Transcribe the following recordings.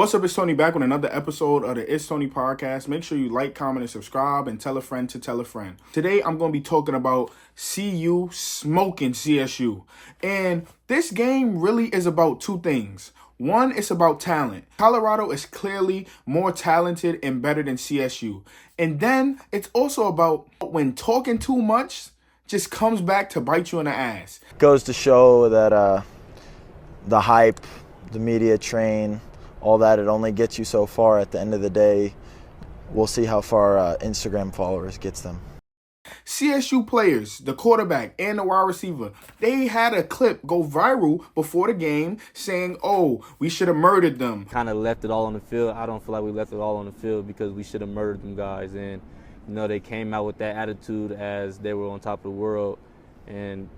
What's up, it's Tony back with another episode of the It's Tony podcast. Make sure you like, comment, and subscribe, and tell a friend to tell a friend. Today, I'm going to be talking about CU smoking CSU. And this game really is about two things. One, it's about talent. Colorado is clearly more talented and better than CSU. And then, it's also about when talking too much just comes back to bite you in the ass. Goes to show that the hype, the media train, all that, it only gets you so far. At the end of the day, we'll see how far Instagram followers gets them. CSU players, the quarterback and the wide receiver, they had a clip go viral before the game saying, oh, we should have murdered them. Kind of left it all on the field. I don't feel like we left it all on the field because we should have murdered them guys. And, you know, they came out with that attitude as they were on top of the world. And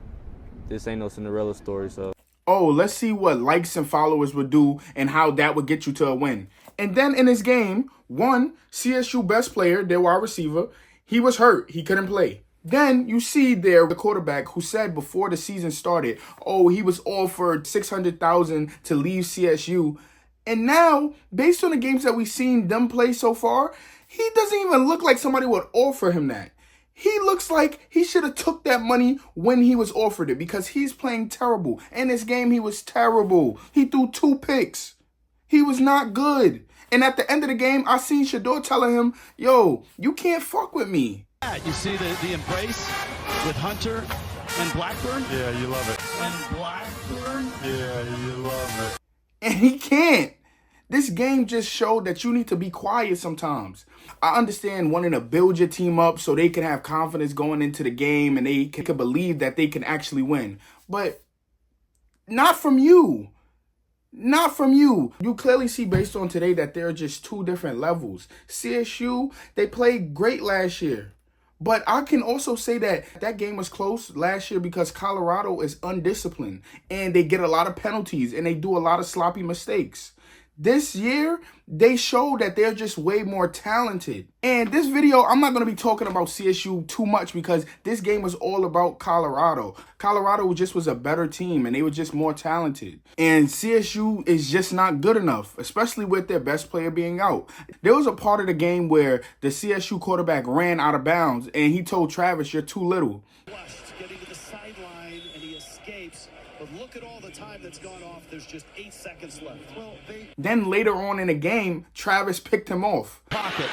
this ain't no Cinderella story, so. Oh, let's see what likes and followers would do and how that would get you to a win. And then in this game, one CSU best player, their wide receiver, he was hurt. He couldn't play. Then you see there the quarterback who said before the season started, oh, he was offered $600,000 to leave CSU. And now, based on the games that we've seen them play so far, he doesn't even look like somebody would offer him that. He looks like he should have took that money when he was offered it because he's playing terrible. In this game, he was terrible. He threw 2 picks. He was not good. And at the end of the game, I seen Shador telling him, yo, you can't fuck with me. You see the embrace with Hunter and Blackburn? Yeah, you love it. And Blackburn? Yeah, you love it. And he can't. This game just showed that you need to be quiet sometimes. I understand wanting to build your team up so they can have confidence going into the game and they can believe that they can actually win. But not from you. Not from you. You clearly see based on today that there are just two different levels. CSU, they played great last year. But I can also say that that game was close last year because Colorado is undisciplined and they get a lot of penalties and they do a lot of sloppy mistakes. This year, they show that they're just way more talented. And this video, I'm not going to be talking about CSU too much because this game was all about Colorado. Colorado just was a better team and they were just more talented. And CSU is just not good enough, especially with their best player being out. There was a part of the game where the CSU quarterback ran out of bounds and he told Travis, you're too little. Getting to the sideline and he escapes. But look at all the time that's gone off. There's just 8 seconds left. Then later on in the game, Travis picked him off. Pocket.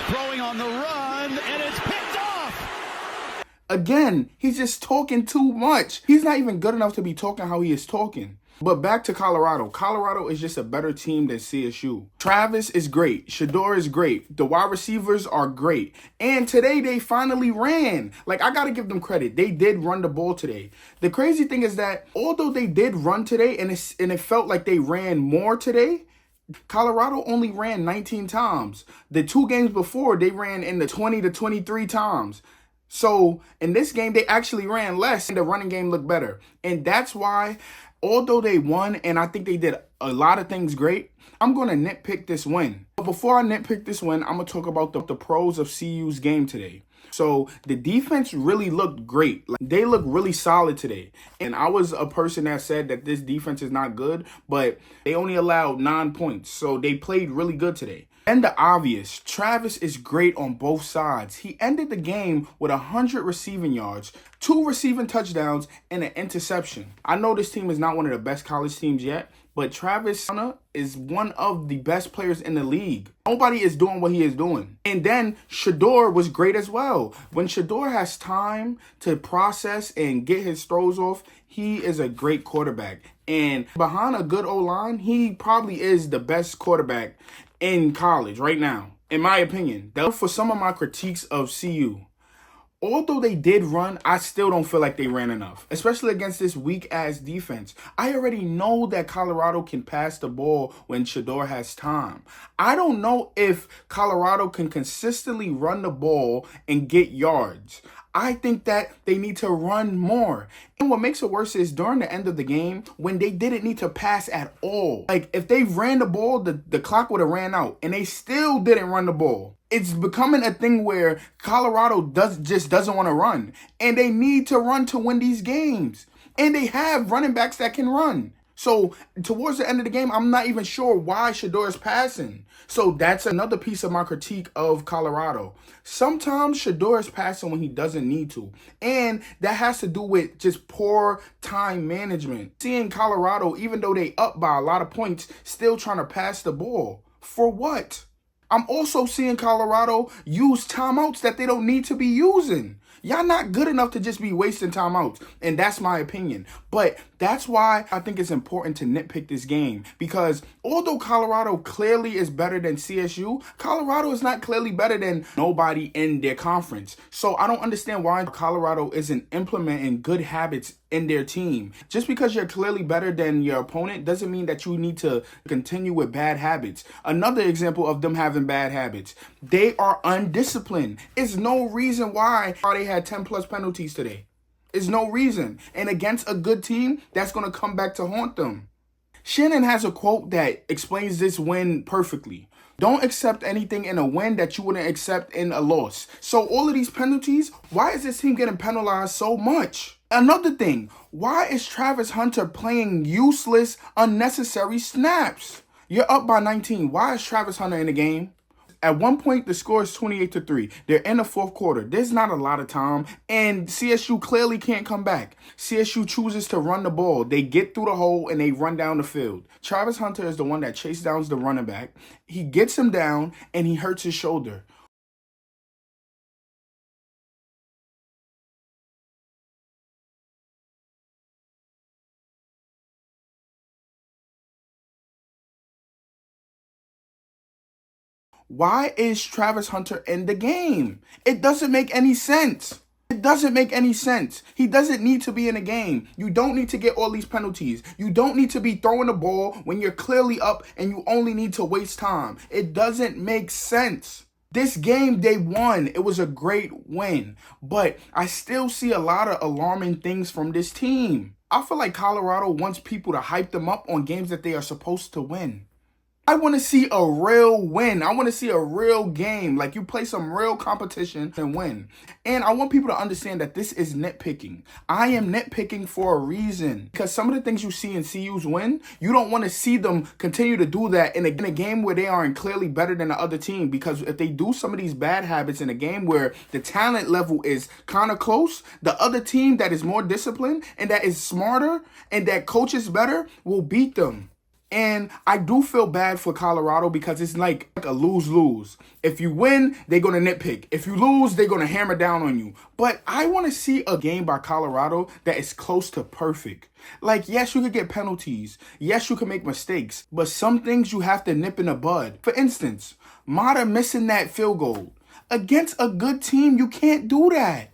Throwing on the run, and it's picked off. Again, he's just talking too much. He's not even good enough to be talking how he is talking. But back to Colorado. Colorado is just a better team than CSU. Travis is great. Shador is great. The wide receivers are great. And today they finally ran. Like, I got to give them credit. They did run the ball today. The crazy thing is that although they did run today and it felt like they ran more today, Colorado only ran 19 times. The 2 games before, they ran in the 20 to 23 times. So in this game, they actually ran less and the running game looked better. And that's why, although they won and I think they did a lot of things great, I'm going to nitpick this win. But before I nitpick this win, I'm going to talk about the pros of CU's game today. So the defense really looked great. Like, they looked really solid today. And I was a person that said that this defense is not good, but they only allowed 9 points. So they played really good today. And the obvious, Travis is great on both sides. He ended the game with 100 receiving yards, 2 receiving touchdowns, and an interception. I know this team is not one of the best college teams yet, but Travis is one of the best players in the league. Nobody is doing what he is doing. And then Shador was great as well. When Shador has time to process and get his throws off, he is a great quarterback. And behind a good O-line, he probably is the best quarterback in college right now, in my opinion. For some of my critiques of CU, although they did run, I still don't feel like they ran enough, especially against this weak-ass defense. I already know that Colorado can pass the ball when Shador has time. I don't know if Colorado can consistently run the ball and get yards. I think that they need to run more. And what makes it worse is during the end of the game, when they didn't need to pass at all. Like, if they ran the ball, the clock would have ran out. And they still didn't run the ball. It's becoming a thing where Colorado just doesn't want to run. And they need to run to win these games. And they have running backs that can run. So towards the end of the game, I'm not even sure why Shador is passing. So that's another piece of my critique of Colorado. Sometimes Shador is passing when he doesn't need to. And that has to do with just poor time management. Seeing Colorado, even though they up by a lot of points, still trying to pass the ball. For what? I'm also seeing Colorado use timeouts that they don't need to be using. Y'all not good enough to just be wasting timeouts. And that's my opinion. But that's why I think it's important to nitpick this game. Because although Colorado clearly is better than CSU, Colorado is not clearly better than nobody in their conference. So I don't understand why Colorado isn't implementing good habits in their team. Just because you're clearly better than your opponent doesn't mean that you need to continue with bad habits. Another example of them having bad habits, they are undisciplined. It's no reason why they had 10 plus penalties today. It's no reason. And against a good team, that's going to come back to haunt them. Shannon has a quote that explains this win perfectly. Don't accept anything in a win that you wouldn't accept in a loss. So all of these penalties, why is this team getting penalized so much? Another thing, why is Travis Hunter playing useless, unnecessary snaps? You're up by 19. Why is Travis Hunter in the game? At one point, the score is 28-3. They're in the fourth quarter. There's not a lot of time, and CSU clearly can't come back. CSU chooses to run the ball. They get through the hole, and they run down the field. Travis Hunter is the one that chases down the running back. He gets him down, and he hurts his shoulder. Why is Travis Hunter in the game? It doesn't make any sense. It doesn't make any sense. He doesn't need to be in the game. You don't need to get all these penalties. You don't need to be throwing the ball when you're clearly up and you only need to waste time. It doesn't make sense. This game, they won. It was a great win. But I still see a lot of alarming things from this team. I feel like Colorado wants people to hype them up on games that they are supposed to win. I want to see a real win. I want to see a real game. Like you play some real competition and win. And I want people to understand that this is nitpicking. I am nitpicking for a reason. Because some of the things you see in CU's win, you don't want to see them continue to do that in a game where they aren't clearly better than the other team. Because if they do some of these bad habits in a game where the talent level is kind of close, the other team that is more disciplined and that is smarter and that coaches better will beat them. And I do feel bad for Colorado because it's like a lose-lose. If you win, they're going to nitpick. If you lose, they're going to hammer down on you. But I want to see a game by Colorado that is close to perfect. Like, yes, you could get penalties. Yes, you can make mistakes. But some things you have to nip in the bud. For instance, Mata missing that field goal. Against a good team, you can't do that.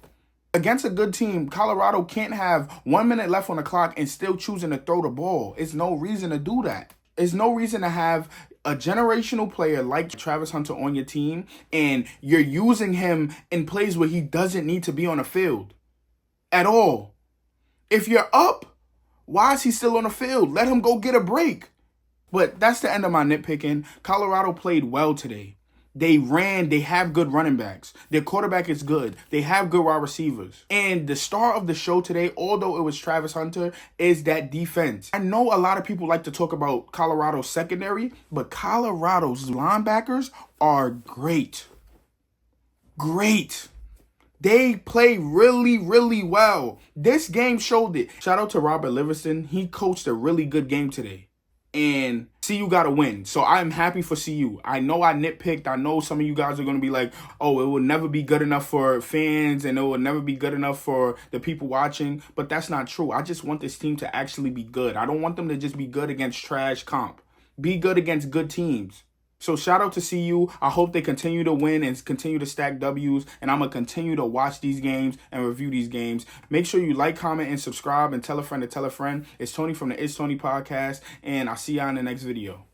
Against a good team, Colorado can't have 1 minute left on the clock and still choosing to throw the ball. It's no reason to do that. It's no reason to have a generational player like Travis Hunter on your team and you're using him in plays where he doesn't need to be on the field at all. If you're up, why is he still on the field? Let him go get a break. But that's the end of my nitpicking. Colorado played well today. They ran. They have good running backs. Their quarterback is good. They have good wide receivers. And the star of the show today, although it was Travis Hunter, is that defense. I know a lot of people like to talk about Colorado's secondary, but Colorado's linebackers are great. Great. They play really, really well. This game showed it. Shout out to Robert Livingston. He coached a really good game today. And CU got to win. So I'm happy for CU. I know I nitpicked. I know some of you guys are going to be like, oh, it will never be good enough for fans and it will never be good enough for the people watching. But that's not true. I just want this team to actually be good. I don't want them to just be good against trash comp. Be good against good teams. So shout out to CU. I hope they continue to win and continue to stack W's. And I'm going to continue to watch these games and review these games. Make sure you like, comment, and subscribe and tell a friend to tell a friend. It's Tony from the It's Tony podcast. And I'll see y'all in the next video.